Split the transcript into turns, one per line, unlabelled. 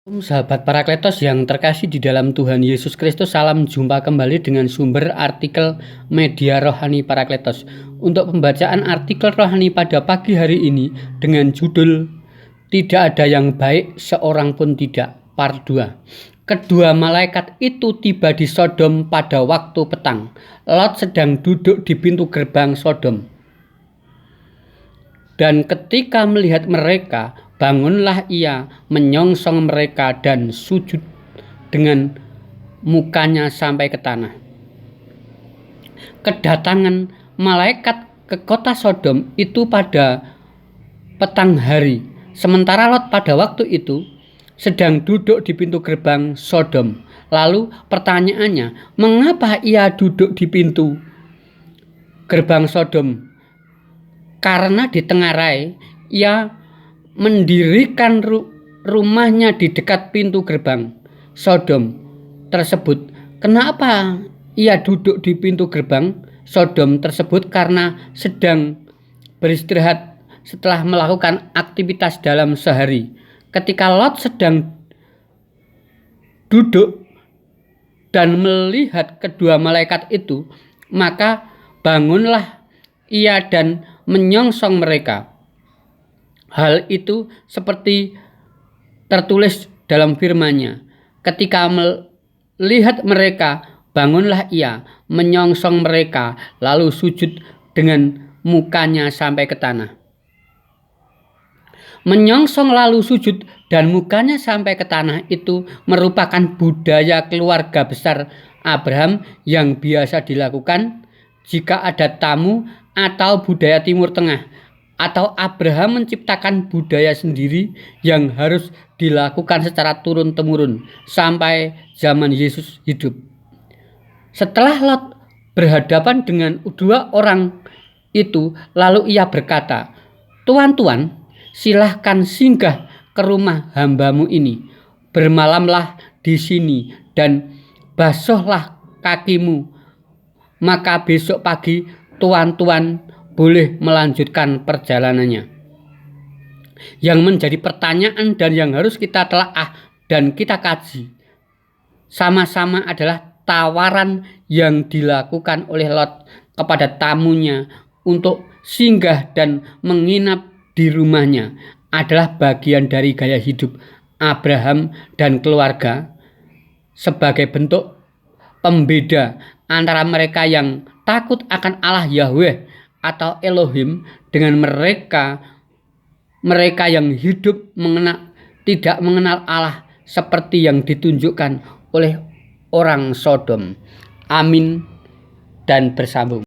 Sahabat Parakletos yang terkasih di dalam Tuhan Yesus Kristus, salam jumpa kembali dengan sumber artikel media rohani Parakletos. Untuk pembacaan artikel rohani pada pagi hari ini dengan judul Tidak ada yang baik seorang pun tidak, part 2. Kedua malaikat itu tiba di Sodom pada waktu petang. Lot sedang duduk di pintu gerbang Sodom. Dan ketika melihat mereka, bangunlah ia, menyongsong mereka dan sujud dengan mukanya sampai ke tanah. Kedatangan malaikat ke kota Sodom itu pada petang hari, sementara Lot pada waktu itu sedang duduk di pintu gerbang Sodom. Lalu pertanyaannya, mengapa ia duduk di pintu gerbang Sodom? Karena di Tengarai ia mendirikan rumahnya di dekat pintu gerbang Sodom tersebut. Kenapa ia duduk di pintu gerbang Sodom tersebut? Karena sedang beristirahat setelah melakukan aktivitas dalam sehari. Ketika Lot sedang duduk dan melihat kedua malaikat itu, maka bangunlah ia dan menyongsong mereka. Hal itu seperti tertulis dalam firman-Nya. Ketika melihat mereka, bangunlah ia, menyongsong mereka, lalu sujud dengan mukanya sampai ke tanah. Menyongsong lalu sujud dan mukanya sampai ke tanah itu merupakan budaya keluarga besar Abraham yang biasa dilakukan jika ada tamu atau budaya Timur Tengah, atau Abraham menciptakan budaya sendiri yang harus dilakukan secara turun-temurun sampai zaman Yesus hidup. Setelah Lot berhadapan dengan dua orang itu, lalu ia berkata, "Tuan-tuan, silahkan singgah ke rumah hambamu ini, bermalamlah di sini dan basuhlah kakimu, maka besok pagi tuan-tuan boleh melanjutkan perjalanannya." Yang menjadi pertanyaan dan yang harus kita telaah dan kita kaji sama-sama adalah tawaran yang dilakukan oleh Lot kepada tamunya untuk singgah dan menginap di rumahnya adalah bagian dari gaya hidup Abraham dan keluarga sebagai bentuk pembeda antara mereka yang takut akan Allah Yahweh atau Elohim dengan mereka yang hidup tidak mengenal Allah seperti yang ditunjukkan oleh orang Sodom. Amin dan bersambung.